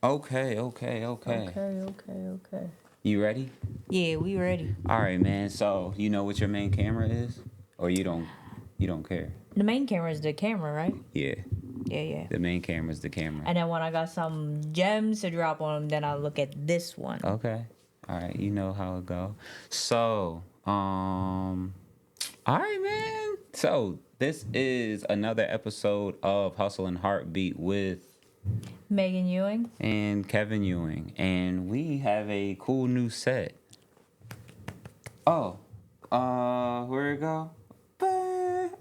Okay. Okay. You ready? Yeah, we ready. All right, man. So you know what your main camera is, or you don't? You don't care? The main camera is the camera, right? Yeah. Yeah. The main camera is the camera. And then when I got some gems to drop on them, then I look at this one. Okay. All right. You know how it go. So, all right, man. So this is another episode of Hustle and Heartbeat with Megan Ewing. and Kevin Ewing, and we have a cool new set. Oh, where it go?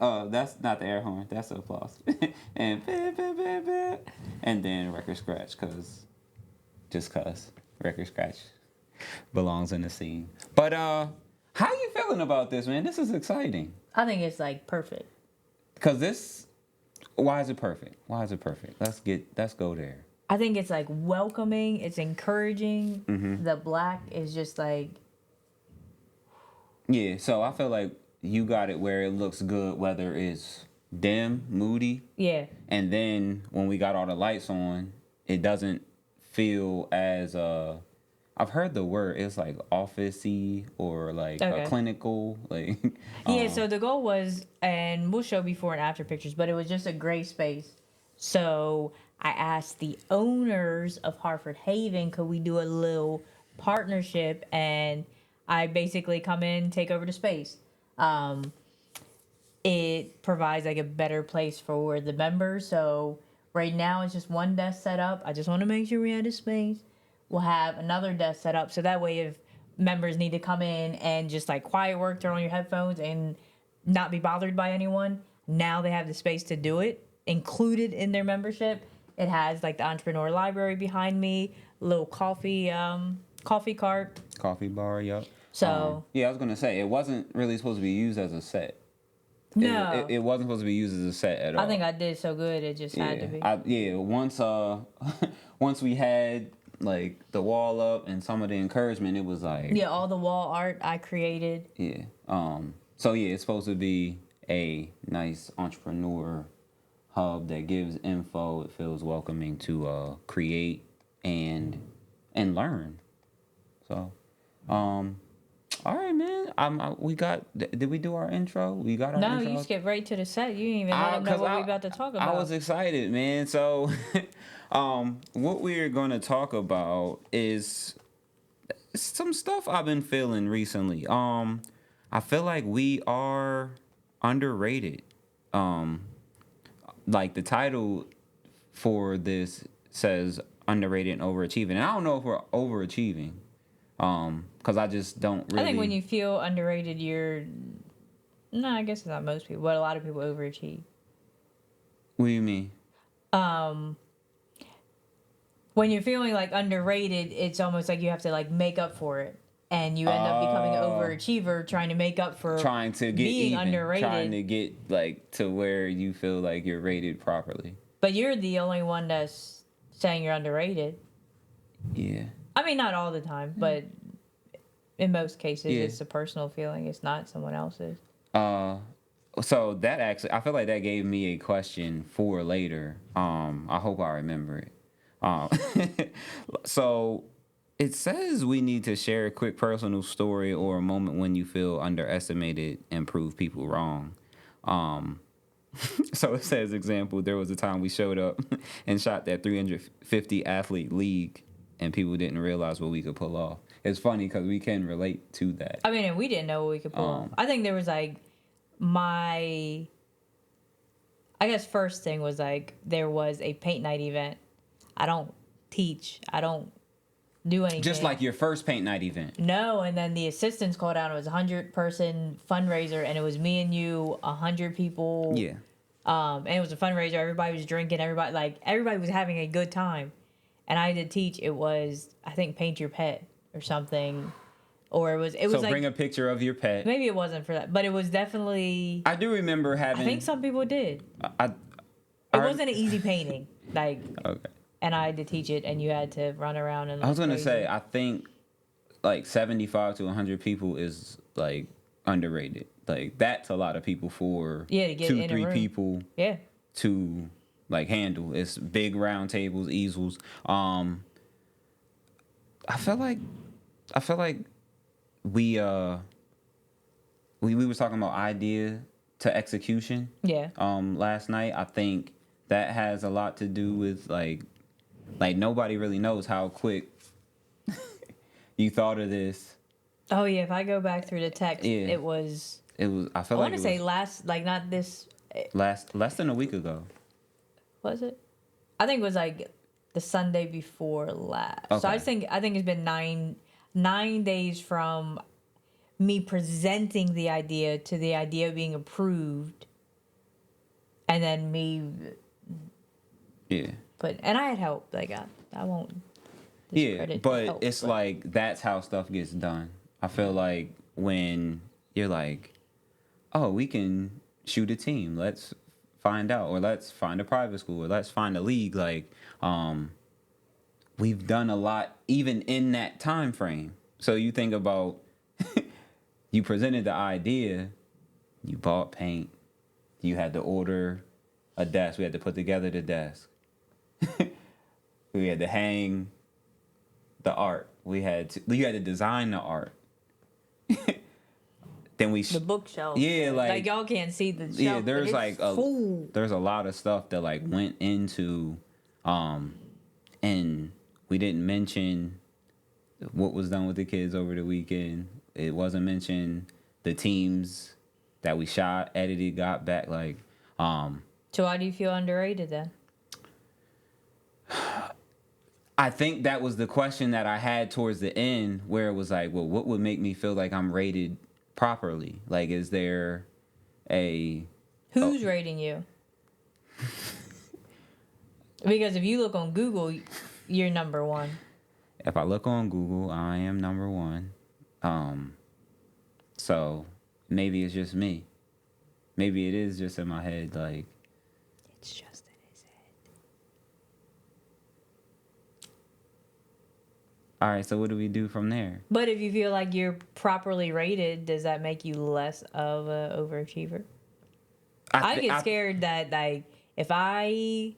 Oh, that's not the air horn. That's the applause. and and then record scratch, cause record scratch belongs in the scene. But how you feeling about this, man? This is exciting. I think it's like perfect. Cause this, why is it perfect? Why is it perfect? Let's go there. I think it's like welcoming. It's encouraging. Mm-hmm. The black is just like Yeah, so I feel like you got it where it looks good, whether it's dim, moody, yeah. and then when we got all the lights on, it doesn't feel as I've heard the word, it's like office-y or like Okay. clinical, like Yeah, so the goal was, and we'll show before and after pictures, but it was just a gray space. So I asked the owners of Hartford Haven, could we do a little partnership? And I basically come in, take over the space. It provides like a better place for the members. So right now it's just one desk set up. I just want to make sure we had a space. We'll have another desk set up so that way if members need to come in and just like quiet work, turn on your headphones and not be bothered by anyone, now they have the space to do it included in their membership. It has like the entrepreneur library behind me, a little coffee cart. coffee bar, yup. So yeah, I was gonna say it wasn't really supposed to be used as a set. no, It wasn't supposed to be used as a set at all. I think I did so good it just had to be. Once once we had like the wall up and some of the encouragement, it was like Yeah, all the wall art I created. yeah. So yeah, it's supposed to be a nice entrepreneur hub that gives info. It feels welcoming to create and learn. So, all right, man. We got. Did we do our intro? We got our No, intro. you skipped right to the set. You didn't even let them know what we about to talk about. I was excited, man. So, what we're gonna talk about is some stuff I've been feeling recently. I feel like we are underrated. Like the title for this says underrated and overachieving. And I don't know if we're overachieving. Because I just don't really. I think when you feel underrated, you're. No, I guess it's not most people, but a lot of people overachieve. What do you mean? When you're feeling like underrated, it's almost like you have to like make up for it, and you end up becoming an overachiever, trying to make up for trying to get being even, underrated. trying to get like to where you feel like you're rated properly. But you're the only one that's saying you're underrated. Yeah. I mean, not all the time, but in most cases, Yeah. it's a personal feeling. It's not someone else's. So that actually, I feel like that gave me a question for later. I hope I remember it. So it says we need to share a quick personal story or a moment when you feel underestimated and prove people wrong. So it says, example, there was a time we showed up and shot that 350 athlete league and people didn't realize what we could pull off. It's funny because we can relate to that. I mean, and we didn't know what we could pull off. I think there was like I guess first thing was like there was a paint night event. I don't teach. I don't do anything. Just like your first paint night event. No, and then the assistants called out. It was a 100-person fundraiser, and it was me and you, 100 people. Yeah. And it was a fundraiser. Everybody was drinking. Everybody was having a good time. And I did teach. It was, I think, paint your pet or something, or it was So like, bring a picture of your pet. Maybe it wasn't for that, but it was definitely. I do remember having. I think some people did. It wasn't an easy painting, like. Okay. And I had to teach it, and you had to run around and. I was gonna say, I think like 75 to 100 people is like underrated. Like that's a lot of people for to get 2-3 people. Yeah. To like handle. It's big round tables, easels. I feel like we we was talking about idea to execution. Yeah. Last night. I think that has a lot to do with like nobody really knows how quick you thought of this. Oh yeah. If I go back through the text, Yeah. it was. It was. I feel I like want to say last, like not this. less than a week ago. Was it? I think it was like the Sunday before last. So Okay. I think it's been 9 days from me presenting the idea to the idea being approved, and then me. Yeah. But and I had help. Like I won't. Yeah, discredit the but help, it's like that's how stuff gets done. I feel like when you're like, oh, we can shoot a team. Let's find out, or let's find a private school, or let's find a league. Like, we've done a lot even in that time frame. So you think about, you presented the idea, you bought paint, you had to order a desk. We had to put together the desk. We had to hang the art. You had to design the art. Then the bookshelf. Yeah, like y'all can't see the shelf. yeah. There's but like it's full. there's a lot of stuff that like went into, and we didn't mention what was done with the kids over the weekend. It wasn't mentioned the teams that we shot, edited, got back. Like, So why do you feel underrated then? I think that was the question that I had towards the end, where it was like, well, what would make me feel like I'm rated properly? Like, is there a Who's rating you? Because if you look on Google, you're number one. If I look on Google, I am number one. So maybe it's just me. Maybe it is just in my head. Like, It's just in his head. all right, so what do we do from there? But if you feel like you're properly rated, does that make you less of a overachiever? I get scared that like if I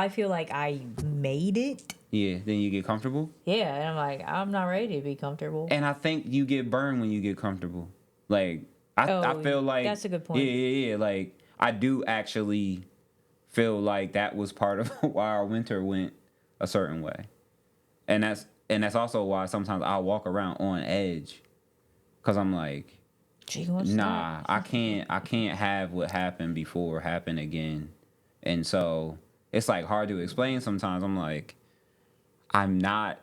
feel like I made it, Yeah, then you get comfortable. yeah, and I'm like I'm not ready to be comfortable. And I think you get burned when you get comfortable. Like, I feel like that's a good point. Yeah. Like, I do actually feel like that was part of why our winter went a certain way, and that's also why sometimes I walk around on edge, cause I'm like, nah, I can't have what happened before happen again, and so it's like hard to explain sometimes. I'm like, I'm not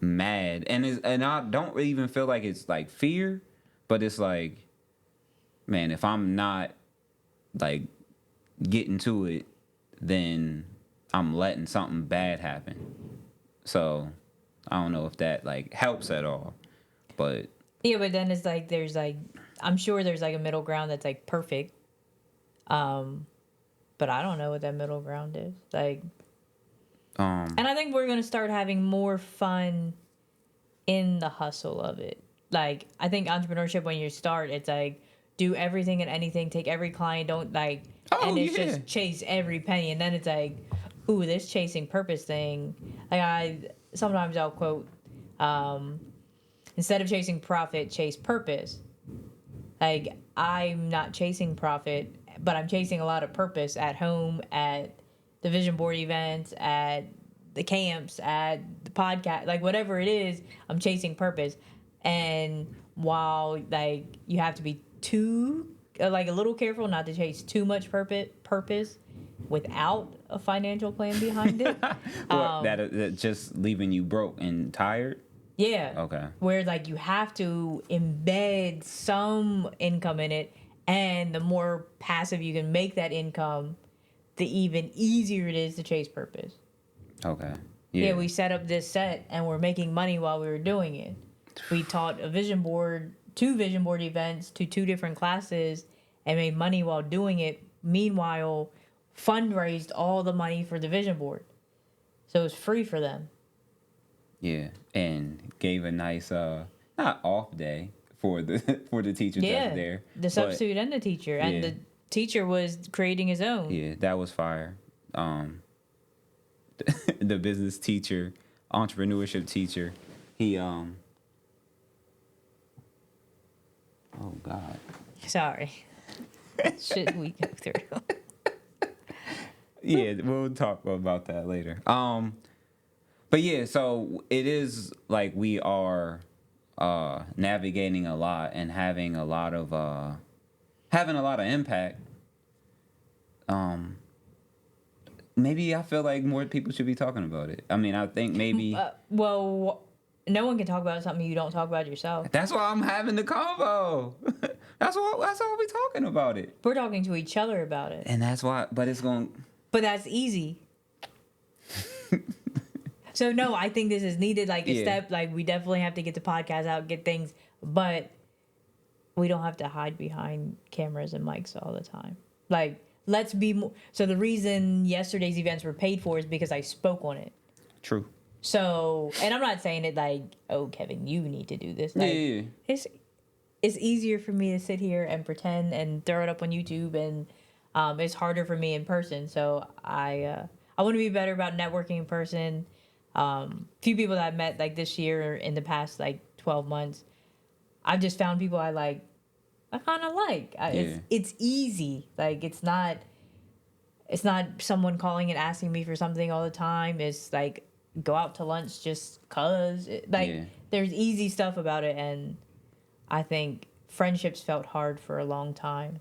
mad, and I don't even feel like it's like fear, but it's like, man, if I'm not like getting to it, then I'm letting something bad happen. So I don't know if that like helps at all, but Yeah, but then it's like there's like I'm sure there's like a middle ground that's like perfect. But I don't know what that middle ground is. Like and I think we're gonna start having more fun in the hustle of it. Like I think entrepreneurship when you start, it's like do everything and anything, take every client, don't like and it's just chase every penny, and then it's like, ooh, this chasing purpose thing. Like sometimes I'll quote, instead of chasing profit, chase purpose. Like I'm not chasing profit, but I'm chasing a lot of purpose at home, at the vision board events, at the camps, at the podcast, like whatever it is, I'm chasing purpose. And while like you have to be too like a little careful not to chase too much purpose without a financial plan behind it. that just leaving you broke and tired. Yeah. Okay. Where like you have to embed some income in it, and the more passive you can make that income, the even easier it is to chase purpose. Okay. Yeah, we set up this set and we're making money while we were doing it. We taught two vision board events to two different classes and made money while doing it. Meanwhile, fundraised all the money for the vision board. So it was free for them. Yeah, and gave a nice not off day for the teachers that's there. The substitute and the teacher. And the teacher was creating his own. Yeah, that was fire. The business teacher entrepreneurship teacher. He oh God. Sorry. Should we go through? Yeah, we'll talk about that later. But yeah, so it is like we are navigating a lot and having a lot of impact. Maybe I feel like more people should be talking about it. I mean, I think maybe Well, no one can talk about something you don't talk about yourself. that's why I'm having the convo. That's why we talking about it. We're talking to each other about it. And that's why, but it's going. But that's easy. So no, I think this is needed. Like a step. Like we definitely have to get the podcast out, get things, but we don't have to hide behind cameras and mics all the time. Like let's be more. So the reason yesterday's events were paid for is because I spoke on it. True. So, and I'm not saying it like, oh, Kevin, you need to do this. Like, Yeah. It's easier for me to sit here and pretend and throw it up on YouTube, and it's harder for me in person. So I want to be better about networking in person. Few people that I've met like this year or in the past like 12 months, I've just found people I kind of like. It's easy. Like it's not someone calling and asking me for something all the time. It's like go out to lunch just cause. There's easy stuff about it, and I think friendships felt hard for a long time.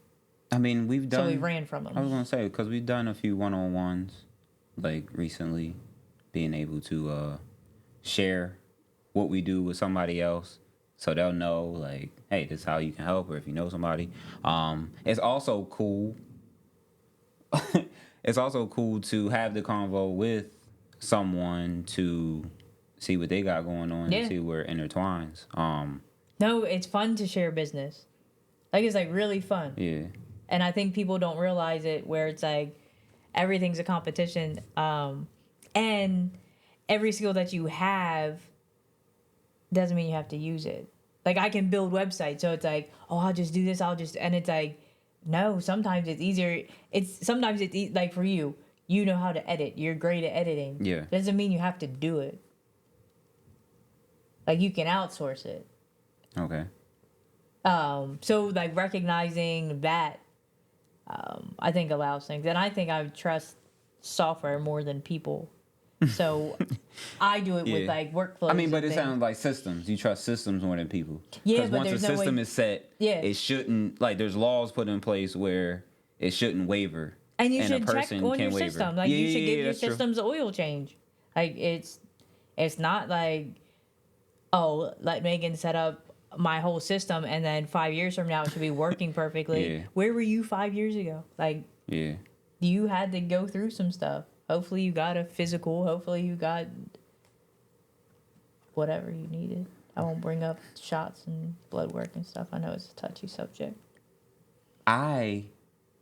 I mean, we ran from them. I was gonna say because we've done a few one-on-ones, like recently, being able to share what we do with somebody else, so they'll know like, hey, this is how you can help, or if you know somebody. It's also cool. It's also cool to have the convo with someone to see what they got going on and see where it intertwines. No, it's fun to share business. Like it's like really fun. Yeah. And I think people don't realize it where it's like everything's a competition. And every skill that you have doesn't mean you have to use it. Like I can build websites, so it's like, oh, I'll just do this. And it's like, no, sometimes it's easier. Sometimes like for you, you know how to edit. You're great at editing. Yeah. Doesn't mean you have to do it. Like you can outsource it. Okay. So like recognizing that, I think allows things, and I think I trust software more than people. So I do it with like workflows. I mean, but it things. sounds like systems. You trust systems more than people. Yeah, because but once a there's no system way- is set, it shouldn't like there's laws put in place where it shouldn't waver. And you a should check person on can your waver. system. Like you should give your that's true. systems an oil change. Like it's not like, oh, let Megan set up my whole system and then 5 years from now it should be working perfectly. Yeah. Where were you 5 years ago? Like you had to go through some stuff. Hopefully you got a physical. Hopefully you got whatever you needed. I won't bring up shots and blood work and stuff. I know it's a touchy subject. I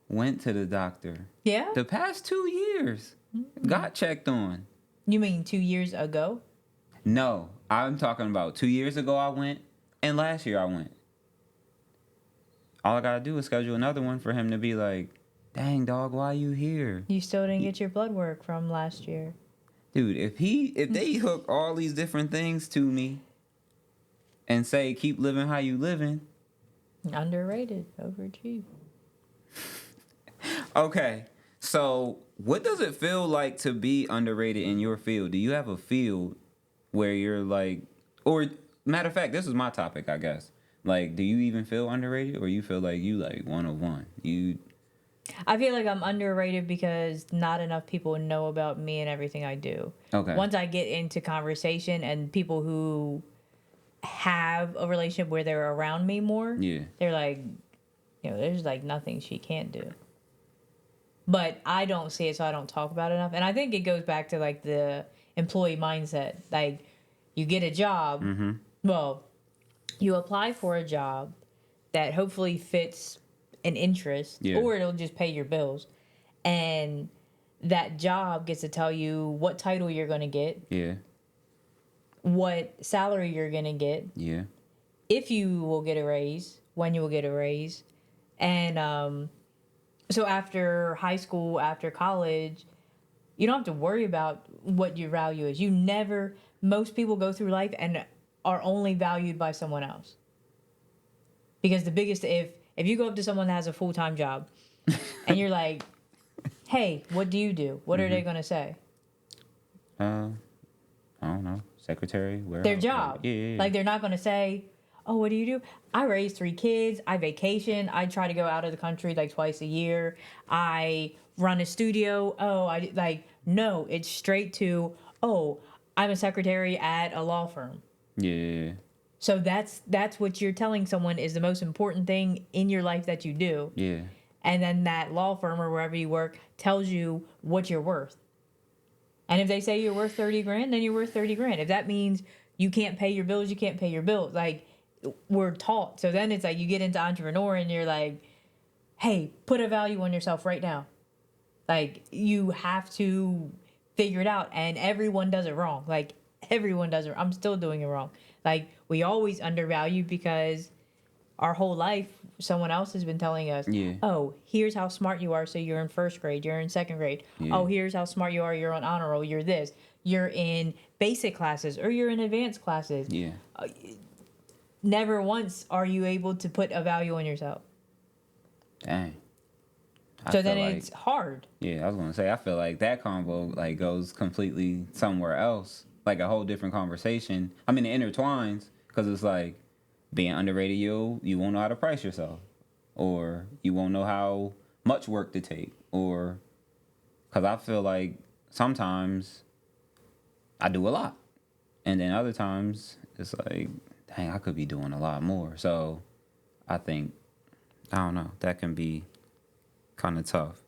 went to the doctor. Yeah? The past 2 years. Got checked on. You mean 2 years ago? No, I'm talking about 2 years ago I went, and last year I went. All I gotta do is schedule another one for him to be like, dang dog, why you here? You still didn't get your blood work from last year. Dude, if they hook all these different things to me and say keep living how you living. Underrated, overachieve. Okay. So what does it feel like to be underrated in your field? Do you have a field where you're like, or matter of fact, this is my topic, I guess. Like, do you even feel underrated, or you feel like you like one of one? I feel like I'm underrated because not enough people know about me and everything I do. Okay. Once I get into conversation and people who have a relationship where they're around me more, they're like, there's like nothing she can't do. But I don't see it, so I don't talk about it enough. And I think it goes back to like the employee mindset. Like, you get a job. Well, you apply for a job that hopefully fits an interest, or it'll just pay your bills. And that job gets to tell you what title you're going to get. What salary you're going to get. If you will get a raise, when you will get a raise. And so after high school, after college, you don't have to worry about what your value is. You never most people go through life and are only valued by someone else. Because the biggest, if you go up to someone that has a full-time job and you're like, hey, what do you do? What are they going to say? I don't know. Secretary, where? Their job. Yeah. Like, they're not going to say, oh, what do you do? I raise 3 kids. I vacation. I try to go out of the country like twice a year. I run a studio. No, it's straight to, oh, I'm a secretary at a law firm. Yeah. So that's what you're telling someone is the most important thing in your life that you do. Yeah. And then that law firm or wherever you work tells you what you're worth. And if they say you're worth 30 grand, then you're worth 30 grand. If that means you can't pay your bills, you can't pay your bills. Like, we're taught. So then it's like you get into entrepreneur and you're like, hey, put a value on yourself right now. Like, you have to figure it out. And everyone does it wrong. Like, everyone does it. I'm still doing it wrong. Like, we always undervalue because our whole life, someone else has been telling us, oh, here's how smart you are. So you're in 1st grade, you're in 2nd grade. Yeah. Oh, here's how smart you are. You're on honor roll. You're this. You're in basic classes or you're in advanced classes. Yeah. Never once are you able to put a value on yourself. Dang. So then it's hard. Yeah, I was gonna say, I feel like that convo like goes completely somewhere else, like a whole different conversation. I mean, it intertwines because it's like being underrated. You won't know how to price yourself, or you won't know how much work to take, or because I feel like sometimes I do a lot, and then other times it's like, dang, I could be doing a lot more. So I think, I don't know, that can be kind of tough.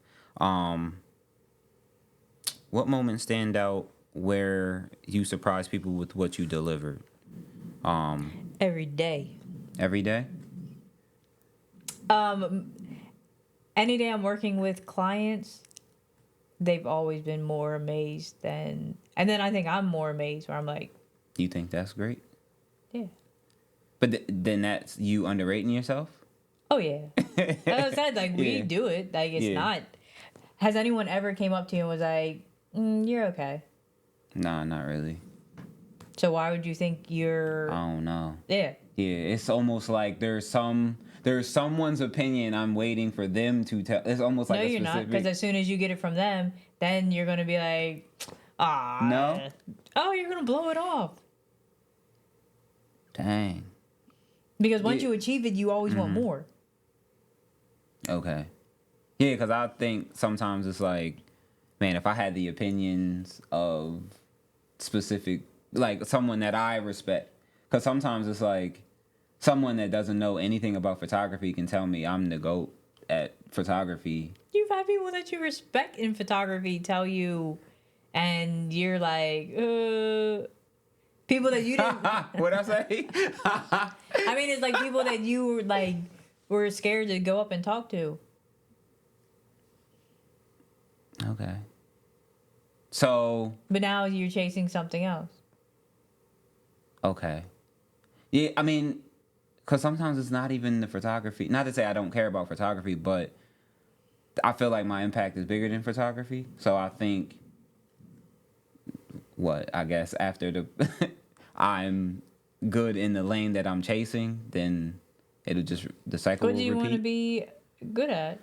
What moments stand out where you surprise people with what you delivered? Every day. Every day? Any day I'm working with clients, they've always been more amazed than, and then I think I'm more amazed where I'm like, You think that's great? yeah. But then that's you underrating yourself? Oh, yeah. Like I said, like, we do it. Like, it's not. Has anyone ever came up to you and was like, you're okay? Nah, not really. So why would you think you're... I don't know. Yeah. Yeah, it's almost like there's someone's opinion I'm waiting for them to tell. It's almost like no, a you're specific... not, because as soon as you get it from them, then you're going to be like, No? Oh, you're going to blow it off. Dang. Because once you achieve it, you always want more. Okay. Yeah, because I think sometimes it's like, man, if I had the opinions of specific, like someone that I respect, because sometimes it's like someone that doesn't know anything about photography can tell me I'm the GOAT at photography. You've had people that you respect in photography tell you, and you're like, people that you didn't. What'd I say? I mean, it's like people that you were scared to go up and talk to. Okay. So. But now you're chasing something else. Okay. Yeah, I mean, because sometimes it's not even the photography. Not to say I don't care about photography, but I feel like my impact is bigger than photography. So I think, I guess after I'm good in the lane that I'm chasing, then it'll just, the cycle will repeat. What do you want to be good at?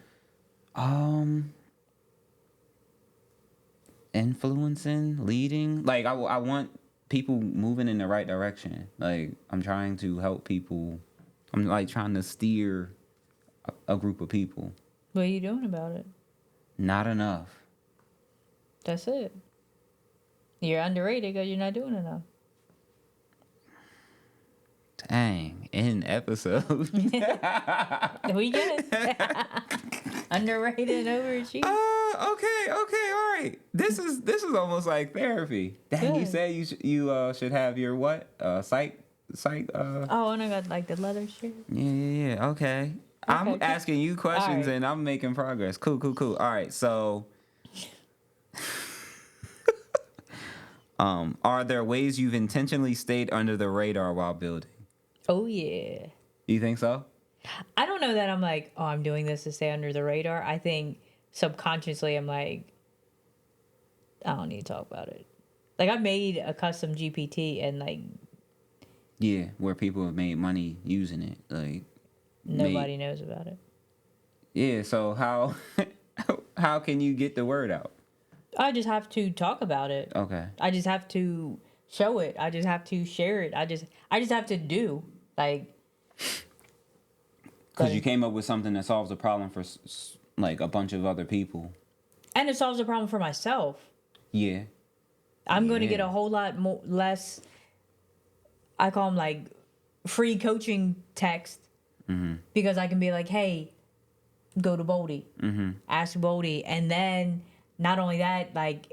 Influencing, leading. Like, I want people moving in the right direction. Like, I'm trying to help people. I'm like trying to steer a group of people. What are you doing about it? Not enough. That's it. You're underrated because you're not doing enough. Dang, in episode. We get it. Underrated and overachieving. Okay, all right. This is almost like therapy. Dang, you said you should have your what? Psych. Oh, and I got like the leather shirt. Yeah. Okay. I'm asking you questions and I'm making progress. Cool. All right, so. Are there ways you've intentionally stayed under the radar while building? Oh, yeah. You think so? I don't know that I'm like, oh, I'm doing this to stay under the radar. I think subconsciously I'm like, I don't need to talk about it. Like I made a custom GPT and like Yeah, where people have made money using it. Like nobody knows about it. Yeah, so how how can you get the word out? I just have to talk about it. Okay. I just have to show it. I just have to share it. I just have to do like Because you came up with something that solves a problem for like a bunch of other people. and it solves a problem for myself. Yeah. I'm going to get Yeah. a whole lot less. I call them like free coaching text because I can be like, hey, go to Boldy, ask Boldy, and then not only that, like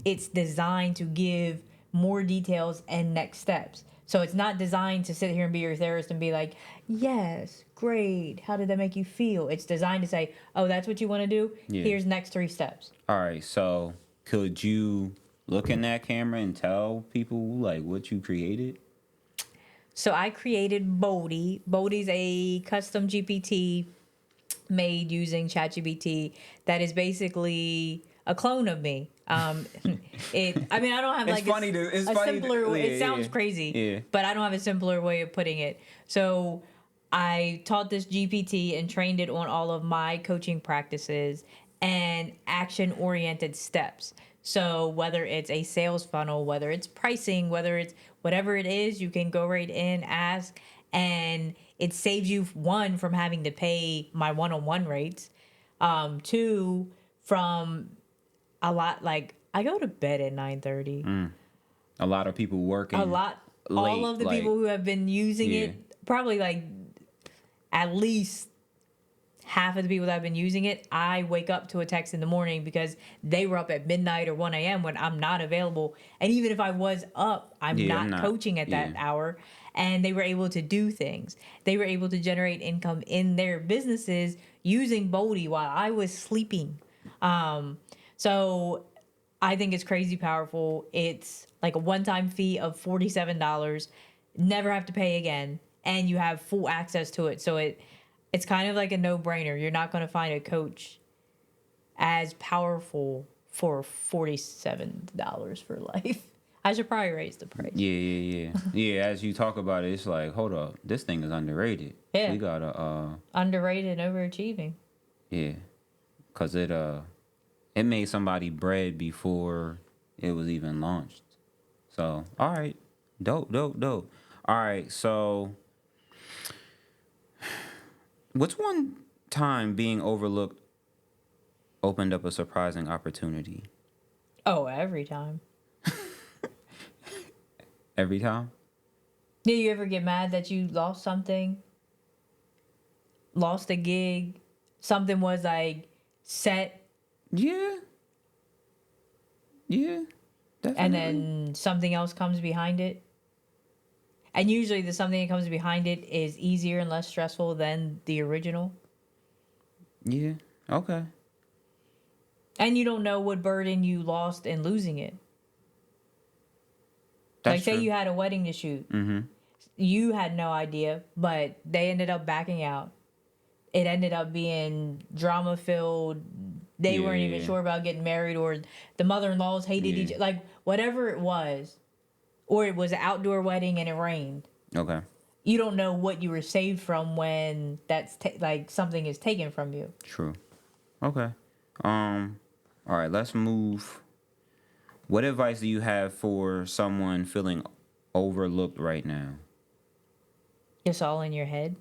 it's designed to give more details and next steps. So it's not designed to sit here and be your therapist and be like, yes, great. How did that make you feel? It's designed to say, oh, that's what you want to do. Yeah. Here's next 3 steps. All right. So could you look in that camera and tell people like what you created? So I created Boldy. Boldy's a custom GPT made using ChatGPT that is basically a clone of me. I mean, I don't have like simpler. It sounds crazy, but I don't have a simpler way of putting it. So I taught this GPT and trained it on all of my coaching practices and action-oriented steps. So whether it's a sales funnel, whether it's pricing, whether it's whatever it is, you can go right in, ask, and it saves you, one, from having to pay my one-on-one rates, two, from a lot, like I go to bed at 9:30. A lot of people working. A lot. Late, all of the like, people who have been using it, probably like at least half of the people that have been using it, I wake up to a text in the morning because they were up at midnight or 1 a.m. when I'm not available. And even if I was up, I'm not coaching at that hour. And they were able to do things. They were able to generate income in their businesses using Boldy while I was sleeping. So I think it's crazy powerful. It's like a one-time fee of $47, never have to pay again, and you have full access to it. So it's kind of like a no-brainer. You're not going to find a coach as powerful for $47 for life. I should probably raise the price. Yeah, as you talk about it, it's like, hold up, this thing is underrated. Yeah. We gotta underrated and overachieving. Yeah. Cause it made somebody bread before it was even launched. So, all right. Dope. All right, so what's one time being overlooked opened up a surprising opportunity? Oh, every time. Every time? Did you ever get mad that you lost something? Lost a gig? Something was like set? Yeah, definitely. And then something else comes behind it? And usually the something that comes behind it is easier and less stressful than the original. Yeah, okay. And you don't know what burden you lost in losing it. That's like, say true. you had a wedding to shoot. Mm-hmm. You had no idea, but they ended up backing out. It ended up being drama filled. They weren't even sure about getting married, or the mother-in-laws hated each other. Like, whatever it was. Or it was an outdoor wedding and it rained. Okay. You don't know what you were saved from when that's like something is taken from you. True. Okay. All right, let's move. What advice do you have for someone feeling overlooked right now? It's all in your head.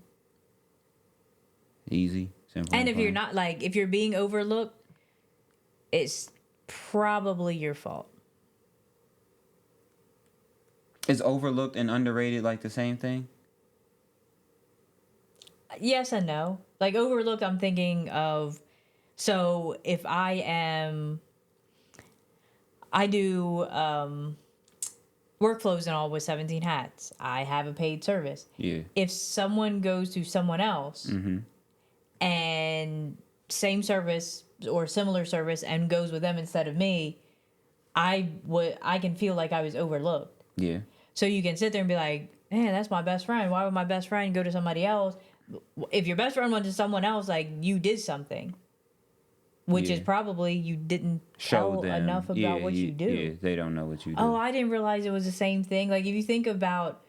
Easy, simple. And if you're not, like, if you're being overlooked, it's probably your fault. Is overlooked and underrated like the same thing? Yes and no. Like, overlooked, I'm thinking of, so if I do workflows and all with 17 hats. I have a paid service. Yeah. If someone goes to someone else and same service or similar service and goes with them instead of me, I can feel like I was overlooked. Yeah. So you can sit there and be like, man, that's my best friend. Why would my best friend go to somebody else? If your best friend went to someone else, like, you did something. which is Yeah. probably you didn't Show tell them. enough about what you do. Yeah, they don't know what you do. Oh, I didn't realize it was the same thing. Like if you think about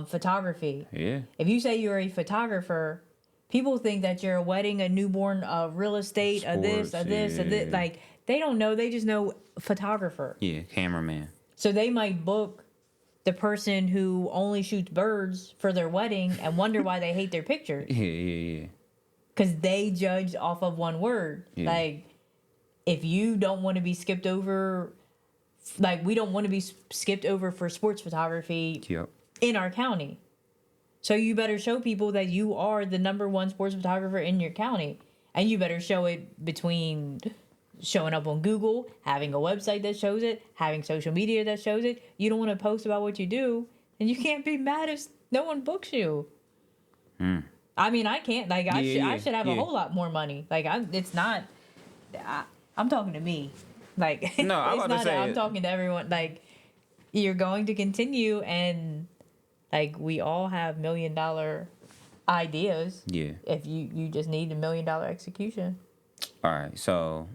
photography, Yeah. if you say you're a photographer, people think that you're a wedding, a newborn, a real estate, a this, a Sports, this, a this. yeah. Like they don't know. They just know photographer. Yeah, cameraman. So they might book the person who only shoots birds for their wedding and wonder why they hate their picture Yeah. because they judged off of one word. Yeah. Like if you don't want to be skipped over, like we don't want to be skipped over for sports photography Yep. in our county. So you better show people that you are the number one sports photographer in your county. And you better show it between showing up on Google, having a website that shows it, having social media that shows it. You don't want to post about what you do, and you can't be mad if no one books you. I mean, I can't. Like, I should have a whole lot more money. Like, I'm talking to me. Like, No, I'm it's about to not say I'm talking to everyone. Like, you're going to continue, and like we all have $1 million ideas. Yeah. If you just need $1 million execution. All right, so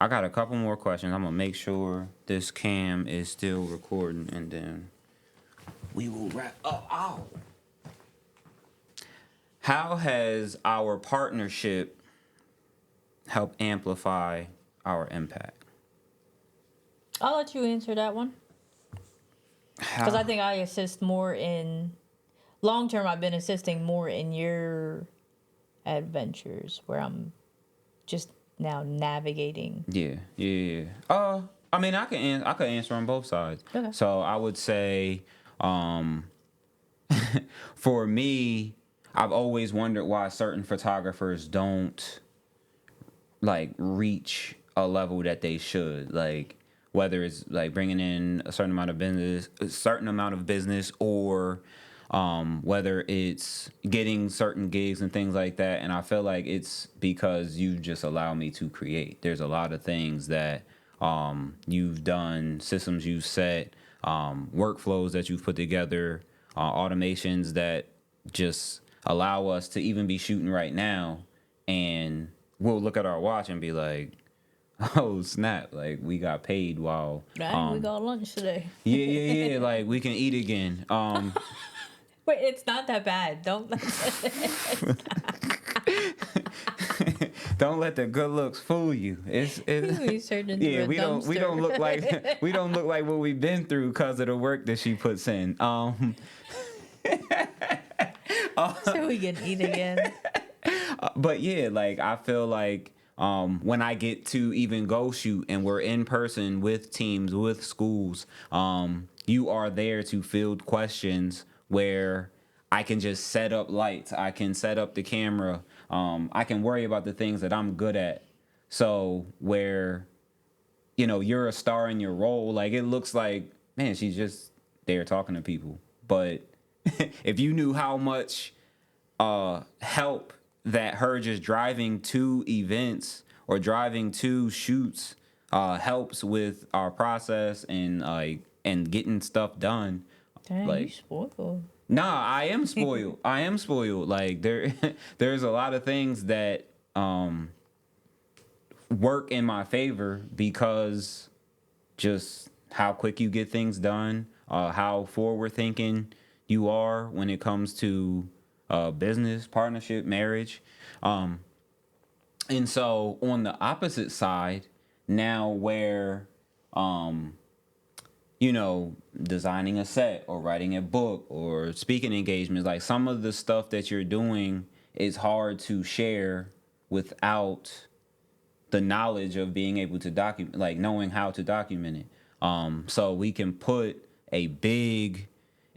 I got a couple more questions. I'm gonna make sure this cam is still recording, and then we will wrap up. Ow. How has our partnership helped amplify our impact? I'll let you answer that one. Because I think I assist more in long term. I've been assisting more in your adventures where I'm just now navigating. Yeah. I mean, I could answer on both sides. Okay. So I would say, for me, I've always wondered why certain photographers don't like reach a level that they should. Like whether it's like bringing in a certain amount of business, or whether it's getting certain gigs and things like that. And I feel like it's because you just allow me to create. There's a lot of things that you've done, systems you've set, workflows that you've put together, automations that just allow us to even be shooting right now, and we'll look at our watch and be like, oh snap, like we got paid while Dang, we got lunch today. yeah, like we can eat again. Wait, it's not that bad. Don't Don't let the good looks fool you. It's We turned into yeah, a we don't dumpster. look like we don't look like what we've been through because of the work that she puts in. So we can eat again. But yeah, like I feel like when I get to even go shoot and we're in person with teams, with schools, you are there to field questions where I can just set up lights, I can set up the camera, I can worry about the things that I'm good at. So where, you're a star in your role, like it looks like, man, she's just there talking to people. But if you knew how much help that her just driving to events or driving to shoots helps with our process and getting stuff done. Dang, Like, you spoiled. Nah, I am spoiled. I am spoiled. Like there's a lot of things that work in my favor because just how quick you get things done, how forward thinking you are when it comes to business, partnership, marriage. And so on the opposite side, now where designing a set or writing a book or speaking engagements, like some of the stuff that you're doing is hard to share without the knowledge of being able to document, like knowing how to document it. So we can put a big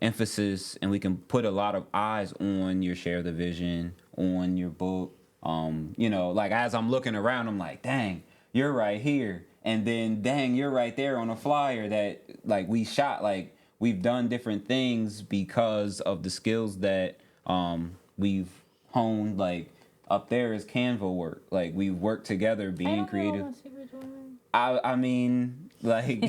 emphasis and we can put a lot of eyes on your share the vision, on your book. Like as I'm looking around, I'm like, dang, you're right here. And then, dang, you're right there on a flyer that like we shot. Like we've done different things because of the skills that we've honed. Like up there is Canva work. Like we've worked together being creative. I mean, like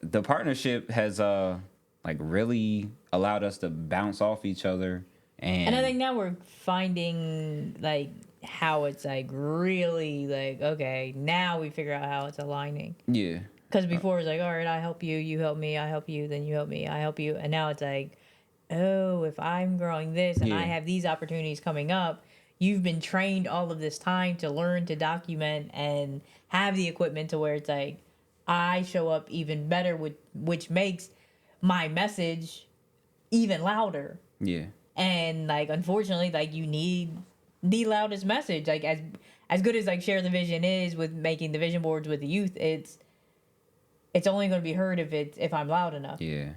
the partnership has like really allowed us to bounce off each other. And I think now we're finding like how it's like really like, okay, now we figure out how it's aligning. Yeah. Because before it was like, all right, I help you, you help me, I help you, then you help me, I help you. And now it's like, oh, if I'm growing this and I Yeah. have these opportunities coming up, you've been trained all of this time to learn to document and have the equipment to where it's like, I show up even better, with which makes my message even louder. Yeah. And like, unfortunately, like, you need the loudest message. Like, as good as like Share the Vision is with making the vision boards with the youth, it's only going to be heard if I'm loud enough. Yeah.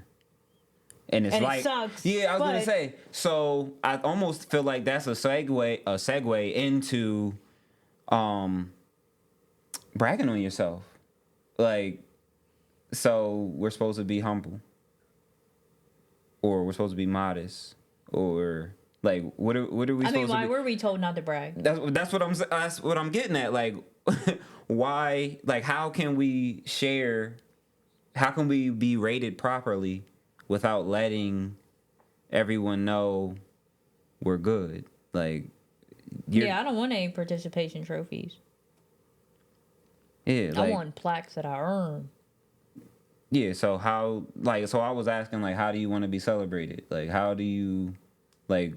And it's And it like, sucks, yeah, I was gonna but- say. So I almost feel like that's a segue into, bragging on yourself. Like, so we're supposed to be humble, or we're supposed to be modest, or like, what are we supposed to be? Why were we told not to brag? That's what I'm getting at. Like, why? Like, how can we share? How can we be rated properly without letting everyone know we're good? Like, Yeah, I don't want any participation trophies. yeah, like, I want plaques that I earn. yeah. So how? Like, so I was asking, like, how do you want to be celebrated? Like, how do you, like,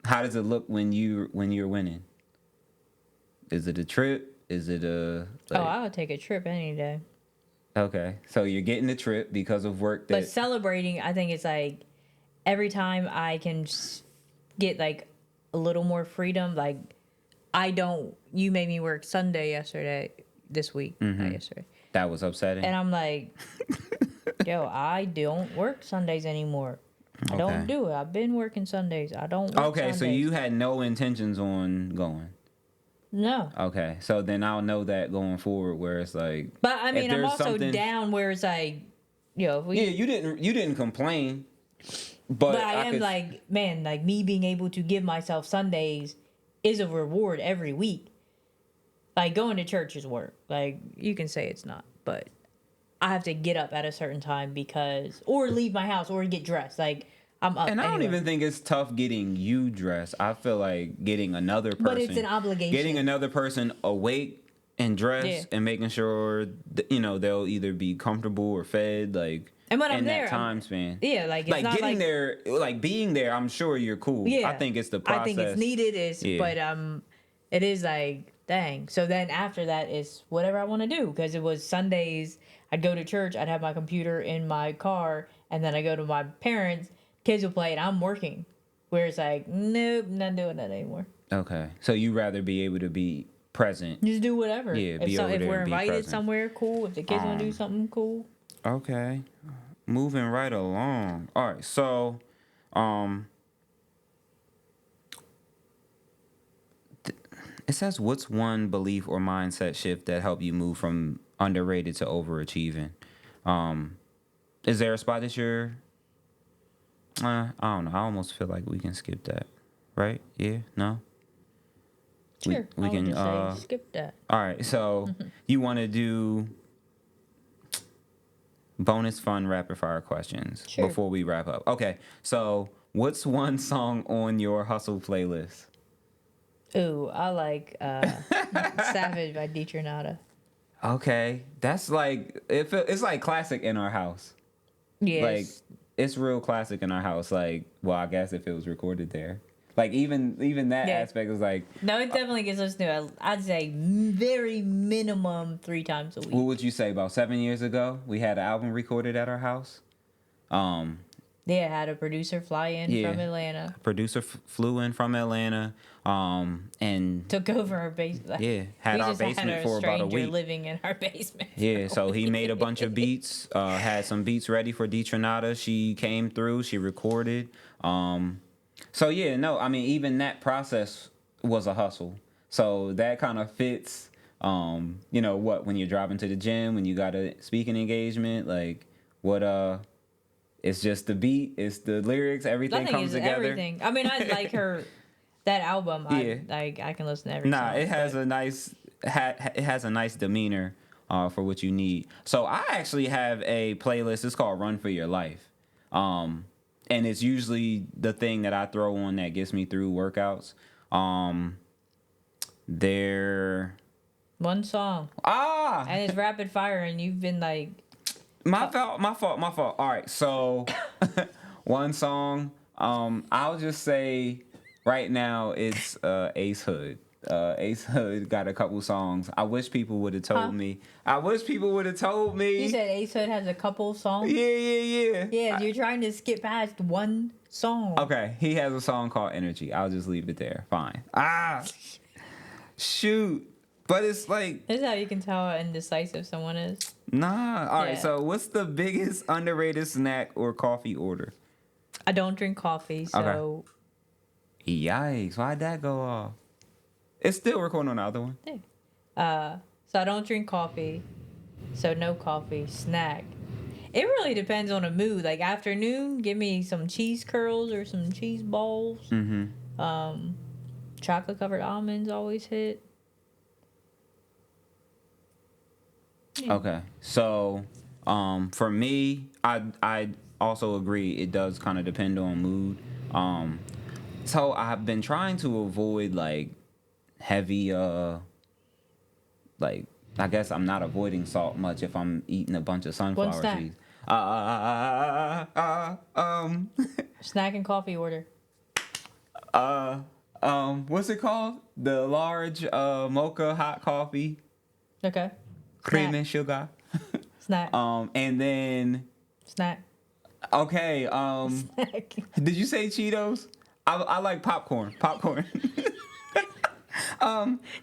how does it look when you're winning? Is it a trip? Is it a? Like, Oh, I would take a trip any day. okay, so you're getting the trip because of work that. But celebrating, I think it's like every time I can get like a little more freedom. Like, you made me work Sunday this week, not yesterday. That was upsetting. And I'm like, yo, I don't work Sundays anymore. I don't Okay. do it. I've been working Sundays. I don't work Okay, Sundays. so you had no intentions on going. No. Okay, so then I'll know that going forward, where it's like. But I if mean, I'm there's also something- down where it's like, yo, if we, Yeah, you didn't complain, but but I am could- like, man, like me being able to give myself Sundays is a reward every week. Like, going to church is work. Like, you can say it's not, but I have to get up at a certain time or leave my house or get dressed. Like, I'm up. And I don't anyway. even think it's tough getting you dressed. I feel like getting another person. But it's an obligation. Getting another person awake and dressed Yeah. and making sure they'll either be comfortable or fed. Like, And when I'm in there, that time span. Yeah, like, it's like not getting like, there, like being there. I'm sure you're cool. Yeah, I think it's the process. I think it's needed. Yeah. But it is like, dang. So then after that is whatever I want to do, because it was Sundays. I'd go to church. I'd have my computer in my car, and then I go to my parents. Kids will play, and I'm working. Where it's like, nope, not doing that anymore. Okay, so you rather be able to be present. Just do whatever. Yeah, if be over if there we're and be invited present. somewhere, cool. If the kids want to do something, cool. Okay, moving right along. All right, so, it says, what's one belief or mindset shift that helped you move from underrated to overachieving? Is there a spot that you're? I don't know. I almost feel like we can skip that, right? Yeah, no. Sure, we I would can, just say skip that. All right, so you want to do bonus fun rapid fire questions Sure. before we wrap up. Okay, so what's one song on your hustle playlist? Ooh, I like Savage by Deetranada. Okay, that's like it's like classic in our house. Yes. Like, it's real classic in our house. Like, well, I guess if it was recorded there, like even that Yeah. aspect was like. No, it definitely gets us to, I'd say, very minimum 3 times a week. What would you say about 7 years ago? We had an album recorded at our house. Yeah, had a producer fly in Yeah. from Atlanta. Producer flew in from Atlanta, and Took over our basement. yeah, had We our just basement had a for about a stranger week. living in our basement. Yeah, so he made a bunch of beats, had some beats ready for Deetranada. She came through, she recorded. So yeah, no, I mean, even that process was a hustle. So that kind of fits, when you're driving to the gym, when you got a speaking engagement, like it's just the beat, it's the lyrics, I everything think comes it's together. everything. I mean, I like that album. Yeah. I can listen to every Nah, song. it has but- it has a nice demeanor for what you need. So I actually have a playlist. It's called Run for Your Life, and it's usually the thing that I throw on that gets me through workouts. Their One song. And it's rapid fire, and you've been like, my fault. All right, so one song. I'll just say right now it's Ace Hood. Ace Hood got a couple songs. I wish people would have told me. you said Ace Hood has a couple songs? Yeah. Yeah, you're trying to skip past one song. Okay, he has a song called Energy. I'll just leave it there. Fine. Shoot. But it's like, This is how you can tell how indecisive someone is. nah. All right, Yeah. so what's the biggest underrated snack or coffee order? I don't drink coffee, so Yikes, why'd that go off? It's still recording on the other one. so I don't drink coffee. So no coffee. Snack. It really depends on a mood. Like afternoon, give me some cheese curls or some cheese balls. Mm-hmm. Chocolate covered almonds always hit. Yeah. Okay, so for me, I also agree it does kind of depend on mood. So I've been trying to avoid like heavy like I guess I'm not avoiding salt much if I'm eating a bunch of sunflower What's that? seeds. Snack and coffee order. What's it called? The large mocha hot coffee, Okay. cream Snack. and sugar. Snack. And then Snack. okay, Snack. did you say Cheetos? I like popcorn.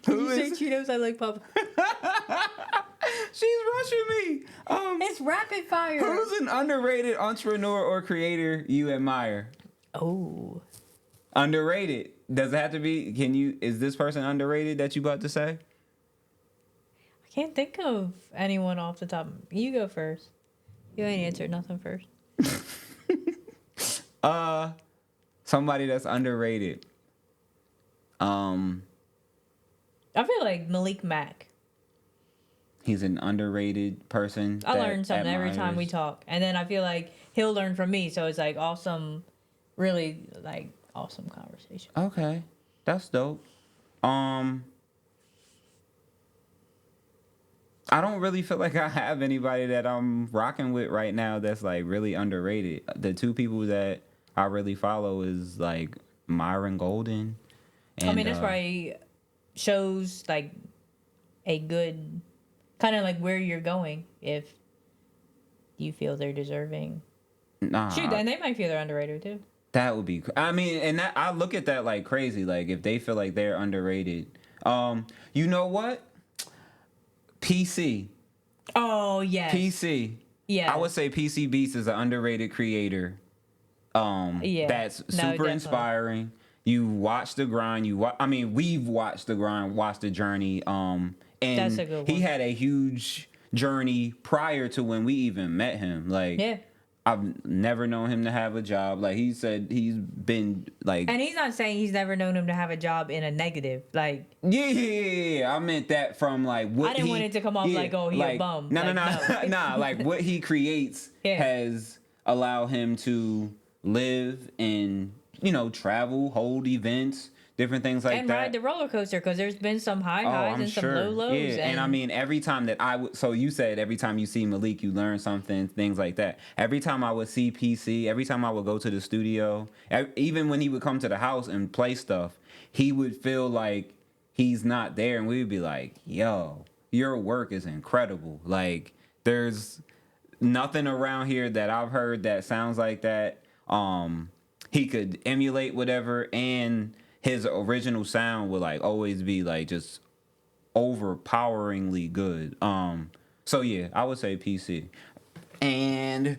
Did you say Cheetos? I like pop. She's rushing me. It's rapid fire. Who's an underrated entrepreneur or creator you admire? Oh. Underrated. Does it have to be? Is this person underrated that you about to say? I can't think of anyone off the top. You go first. You ain't answered nothing first. Somebody that's underrated. I feel like Malik Mack. He's an underrated person. I learn something every time we talk. And then I feel like he'll learn from me. So it's like awesome, really like awesome conversation. Okay. That's dope. I don't really feel like I have anybody that I'm rocking with right now that's like really underrated. The two people that I really follow is like Myron Golden. And, I mean, that's why he shows like a good kind of like where you're going if you feel they're deserving. Nah, Shoot, and they might feel they're underrated too. that would be. I mean, and that I look at that like crazy. Like if they feel like they're underrated. You know what? PC. Oh yes. PC. Yeah. I would say PC Beats is an underrated creator. Yeah. That's No, super definitely. inspiring. You watch the grind. We've watched the grind, watched the journey. And That's a good he one. had a huge journey prior to when we even met him. Like, Yeah. I've never known him to have a job. Like he said, he's been like, And he's not saying he's never known him to have a job in a negative. Like, yeah. I meant that from like what I didn't want it to come off like, oh, he a bum. No, Like, no. nah. Like what he creates Yeah. has allowed him to live and travel, hold events, different things like and that. ride the roller coaster because there's been some high highs I'm and some sure. low lows. Yeah, and I mean, every time that so you said every time you see Malik, you learn something, things like that. Every time I would see PC, every time I would go to the studio, even when he would come to the house and play stuff, he would feel like he's not there, and we would be like, yo, your work is incredible. Like, there's nothing around here that I've heard that sounds like that. He could emulate whatever, and his original sound would like always be like just overpoweringly good. So yeah, I would say PC. And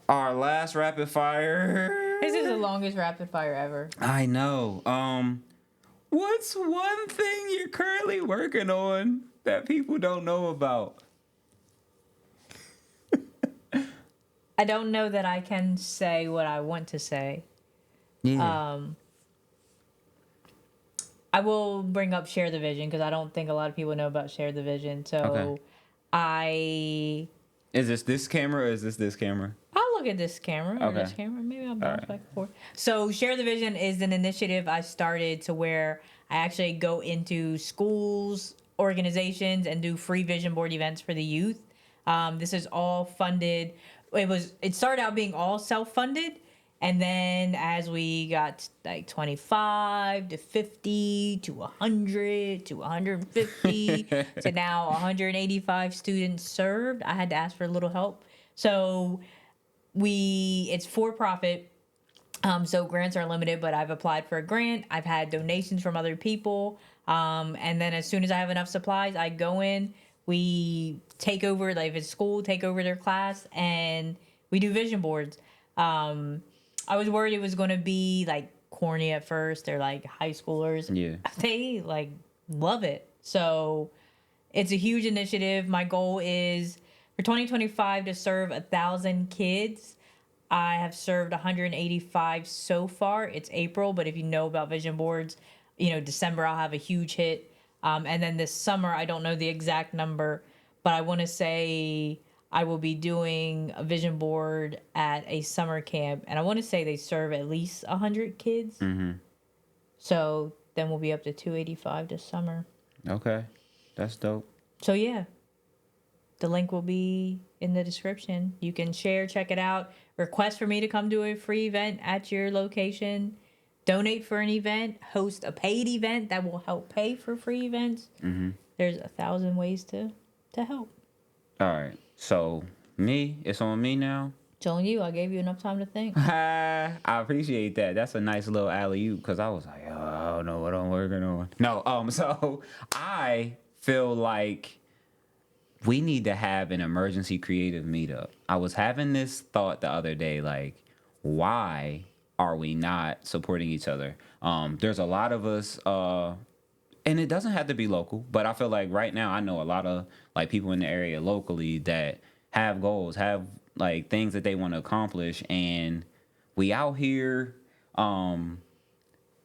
our last rapid fire. This is the longest rapid fire ever. I know. What's one thing you're currently working on that people don't know about? I don't know that I can say what I want to say. Yeah. I will bring up Share the Vision because I don't think a lot of people know about Share the Vision. So Okay. Is this camera or is this camera? I'll look at this camera or Okay. this camera. Maybe I'll bounce right. back and forth. So Share the Vision is an initiative I started to where I actually go into schools, organizations, and do free vision board events for the youth. This is all funded. It started out being all self-funded, and then as we got like 25 to 50 to 100 to 150 to now 185 students served, I had to ask for a little help. So it's for profit. So grants are limited, but I've applied for a grant. I've had donations from other people. And then as soon as I have enough supplies, I go in, we take over, like if it's school, take over their class, and we do vision boards. I was worried it was going to be like corny at first. They're like high schoolers. Yeah. They like love it. So it's a huge initiative. My goal is for 2025 to serve 1,000 kids. I have served 185 so far. It's April, but if you know about vision boards, December I'll have a huge hit. And then this summer, I don't know the exact number, but I want to say I will be doing a vision board at a summer camp. And I want to say they serve at least 100 kids. Mm-hmm. So then we'll be up to 285 this summer. Okay. That's dope. So yeah, the link will be in the description. You can share, check it out. Request for me to come do a free event at your location. Donate for an event. Host a paid event that will help pay for free events. Mm-hmm. There's 1,000 ways to help. All right. So it's on me now. It's on you. I gave you enough time to think. I appreciate that. That's a nice little alley-oop because I was like, oh, I don't know what I'm working on. No, so I feel like we need to have an emergency creative meetup. I was having this thought the other day, like, why are we not supporting each other? There's a lot of us, and it doesn't have to be local, but I feel like right now I know a lot of like people in the area locally that have goals, have like things that they want to accomplish, and we out here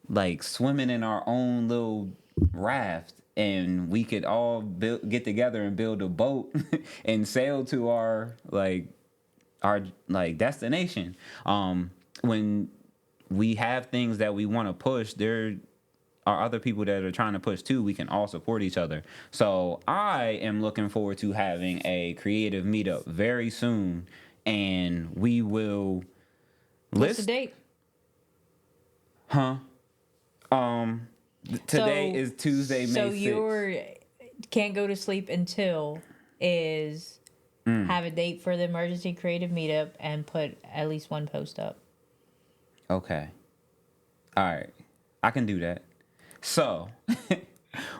like swimming in our own little raft, and we could all get together and build a boat and sail to our destination. When we have things that we want to push, there are other people that are trying to push too. We can all support each other. So I am looking forward to having a creative meetup very soon, and we will What's the date? Today is Tuesday, May 6th. So your can't go to sleep until is have a date for the emergency creative meetup and put at least one post up. Okay. All right. I can do that. So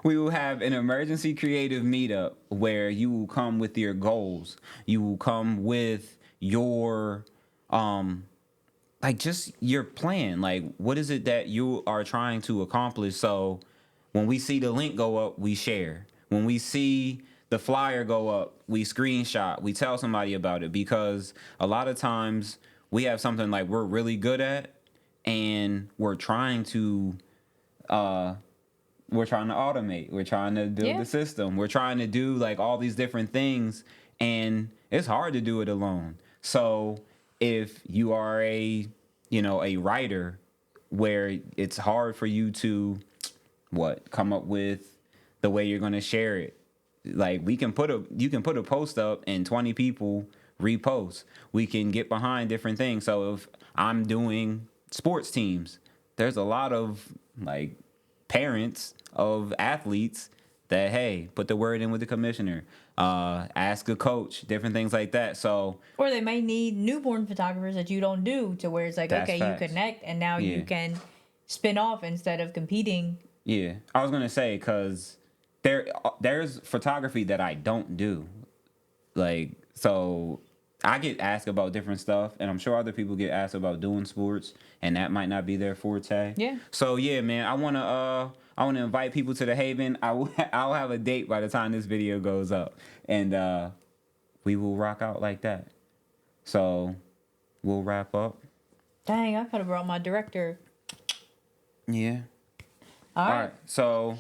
we will have an emergency creative meetup where you will come with your goals. You will come with your just your plan. Like, what is it that you are trying to accomplish? So when we see the link go up, we share. When we see the flyer go up, we screenshot, we tell somebody about it, because a lot of times we have something like we're really good at and we're trying to automate, we're trying to build the system, we're trying to do like all these different things, and it's hard to do it alone. So if you are a writer where it's hard for you to come up with the way you're going to share it, like you can put a post up and 20 people repost. We can get behind different things. So if I'm doing sports teams, there's a lot of like parents of athletes that, hey, put the word in with the commissioner, ask a coach, different things like that. So, or they may need newborn photographers that you don't do, to where it's like, okay, facts. you connect and now you can spin off instead of competing. Yeah, I was gonna say, because there's photography that I don't do, like, so I get asked about different stuff, and I'm sure other people get asked about doing sports, and that might not be their forte. Yeah. So yeah, man, I wanna invite people to the Haven. I'll have a date by the time this video goes up, and we will rock out like that. So we'll wrap up. Dang, I could have brought my director. Yeah. All right. So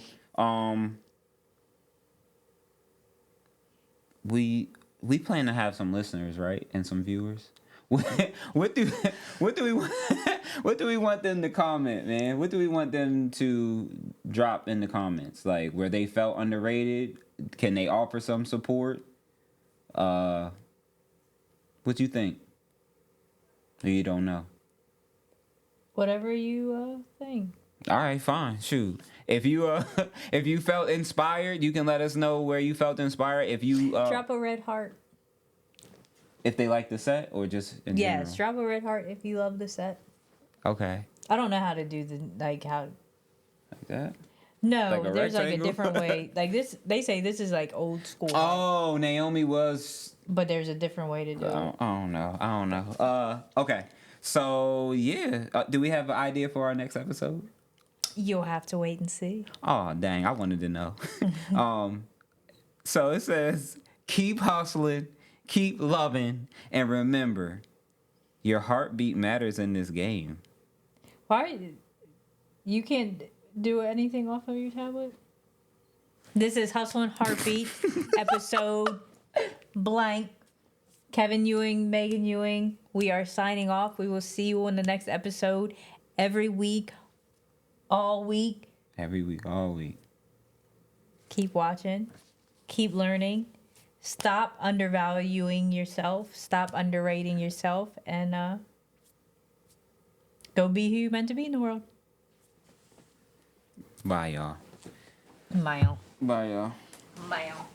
we plan to have some listeners, right, and some viewers. what do what do we want what do we want them to comment, man? What do we want them to drop in the comments? Like where they felt underrated? Can they offer some support? What you think? Or you don't know? Whatever you think. All right, fine. Shoot. If you if you felt inspired, you can let us know where you felt inspired. If you Drop a red heart. if they like the set or just in Yes, general. drop a red heart if you love the set. Okay. I don't know how to do how. Like that. No, Like a there's like a rectangle? different way. Like this, they say this is like old school. Oh, Naomi was. But there's a different way to do it. I don't know. I don't know. Okay. So yeah, do we have an idea for our next episode? You'll have to wait and see. Oh dang, I wanted to know. So it says, keep hustling, keep loving, and remember, your heartbeat matters in this game. Why? You can't do anything off of your tablet? This is Hustle and Heartbeat, episode blank. Kevin Ewing, Megan Ewing. We are signing off. We will see you in the next episode every week, all week. Every week, all week. Keep watching. Keep learning. Stop undervaluing yourself. Stop underrating yourself. And go be who you're meant to be in the world. Bye, y'all. Mile. Bye, y'all. Mile.